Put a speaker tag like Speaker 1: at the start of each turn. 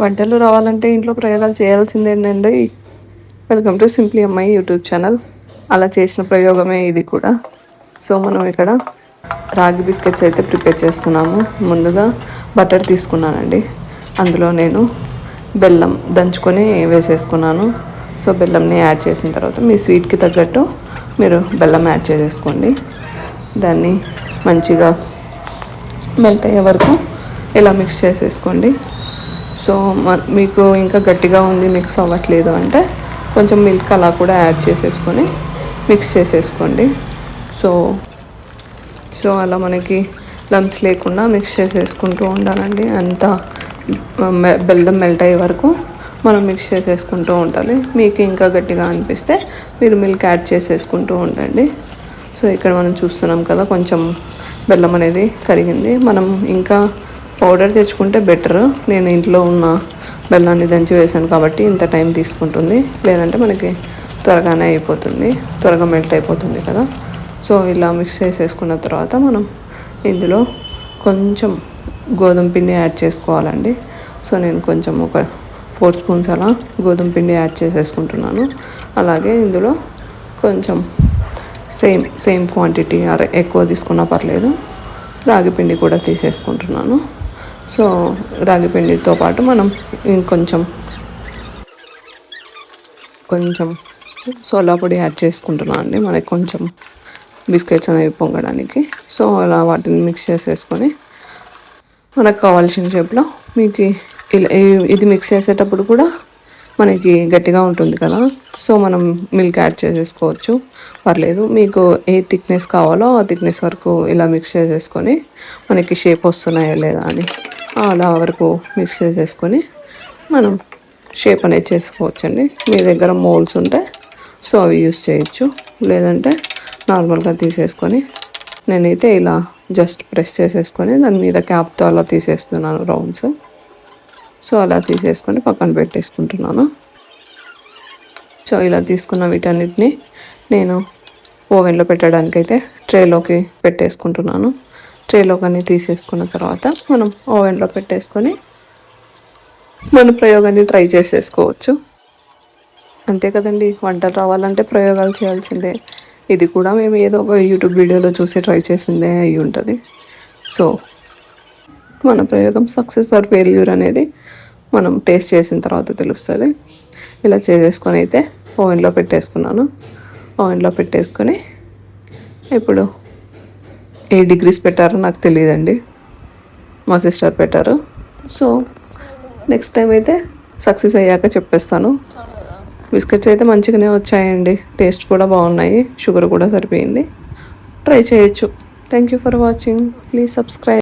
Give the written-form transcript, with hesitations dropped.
Speaker 1: వంటలు రావాలంటే ఇంట్లో ప్రయోగాలు చేయాల్సిందేనండి. వెల్కమ్ టు సింప్లీ అమ్మాయి యూట్యూబ్ ఛానల్. అలా చేసిన ప్రయోగమే ఇది కూడా. సో మనం ఇక్కడ రాగి బిస్కెట్స్ అయితే ప్రిపేర్ చేస్తున్నాము. ముందుగా బటర్ తీసుకున్నానండి. అందులో నేను బెల్లం దంచుకొని వేసేసుకున్నాను. సో బెల్లంని యాడ్ చేసిన తర్వాత మీ స్వీట్కి తగ్గట్టు మీరు బెల్లం యాడ్ చేసేసుకోండి. దాన్ని మంచిగా మెల్ట్ అయ్యే వరకు ఇలా మిక్స్ చేసేసుకోండి. సో మీకు ఇంకా గట్టిగా ఉంది, మిక్స్ అవ్వట్లేదు అంటే కొంచెం మిల్క్ అలా కూడా యాడ్ చేసేసుకొని మిక్స్ చేసేసుకోండి. సో అలా మనకి లంప్స్ లేకుండా మిక్స్ చేసేసుకుంటూ ఉండాలండి. అంతా బెల్లం మెల్ట్ అయ్యే వరకు మనం మిక్స్ చేసేసుకుంటూ ఉండాలి. మీకు ఇంకా గట్టిగా అనిపిస్తే మీరు మిల్క్ యాడ్ చేసేసుకుంటూ ఉండండి. సో ఇక్కడ మనం చూస్తున్నాం కదా, కొంచెం బెల్లం అనేది కరిగింది. మనం ఇంకా పౌడర్ తెచ్చుకుంటే బెటర్. నేను ఇంట్లో ఉన్న బెల్లాన్ని దంచి వేసాను కాబట్టి ఇంత టైం తీసుకుంటుంది. లేదంటే మనకి త్వరగానే అయిపోతుంది, త్వరగా మెల్ట్ అయిపోతుంది కదా. సో ఇలా మిక్స్ చేసేసుకున్న తర్వాత మనం ఇందులో కొంచెం గోధుమ పిండి యాడ్ చేసుకోవాలండి. సో నేను కొంచెం ఒక 4 స్పూన్స్ అలా గోధుమ పిండి యాడ్ చేసేసుకుంటున్నాను. అలాగే ఇందులో కొంచెం సేమ్ క్వాంటిటీ ఎక్కువ తీసుకున్నా పర్లేదు, రాగి పిండి కూడా తీసేసుకుంటున్నాను. సో రాగి పిండితో పాటు మనం ఇంకొంచెం సోలా పొడి యాడ్ చేసుకుంటున్నాను అండి, మనకి కొంచెం బిస్కెట్స్ అనేవి పొంగడానికి. సో అలా వాటిని మిక్స్ చేసేసుకొని మనకు కావాల్సిన షేప్లో మీకు ఇలా ఇది మిక్స్ చేసేటప్పుడు కూడా మనకి గట్టిగా ఉంటుంది కదా. సో మనం మిల్క్ యాడ్ చేసేసుకోవచ్చు, పర్లేదు. మీకు ఏ థిక్నెస్ కావాలో ఆ థిక్నెస్ వరకు ఇలా మిక్స్ చేసేసుకొని మనకి షేప్ వస్తున్నాయా లేదా అని అలా వరకు మిక్స్ చేసేసుకొని మనం షేప్ అనేది చేసుకోవచ్చండి. మీ దగ్గర మోల్డ్స్ ఉంటే సో అవి యూస్ చేయొచ్చు, లేదంటే నార్మల్గా తీసేసుకొని నేనైతే ఇలా జస్ట్ ప్రెస్ చేసేసుకొని దాని మీద క్యాప్తో అలా తీసేస్తున్నాను రౌండ్స్. సో అలా తీసేసుకొని పక్కన పెట్టేసుకుంటున్నాను. సో ఇలా తీసుకున్న వీటన్నిటిని నేను ఓవెన్లో పెట్టడానికైతే ట్రేలోకి పెట్టేసుకుంటున్నాను. ట్రేలోకి తీసేసుకున్న తర్వాత మనం ఓవెన్లో పెట్టేసుకొని మన ప్రయోగాన్ని ట్రై చేసేసుకోవచ్చు. అంతే కదండి, వంటలు రావాలంటే ప్రయోగాలు చేయాల్సిందే. ఇది కూడా మేము ఏదో ఒక యూట్యూబ్ వీడియోలో చూసి ట్రై చేసిందే అయి ఉంటుంది. సో మన ప్రయోగం సక్సెస్ ఆర్ ఫెయిల్యూర్ అనేది మనం టేస్ట్ చేసిన తర్వాత తెలుస్తుంది. ఇలా చేసేసుకొని అయితే ఓవెన్లో పెట్టేసుకున్నాను. ఓవెన్లో పెట్టేసుకొని ఇప్పుడు 8 degrees పెట్టారో నాకు తెలియదండి, మా సిస్టర్ పెట్టారు. సో నెక్స్ట్ టైం అయితే సక్సెస్ అయ్యాక చెప్పేస్తాను. బిస్కెట్స్ అయితే మంచిగానే వచ్చాయండి, టేస్ట్ కూడా బాగున్నాయి, షుగర్ కూడా సరిపోయింది. ట్రై చేయొచ్చు. Thank you for watching. Please subscribe.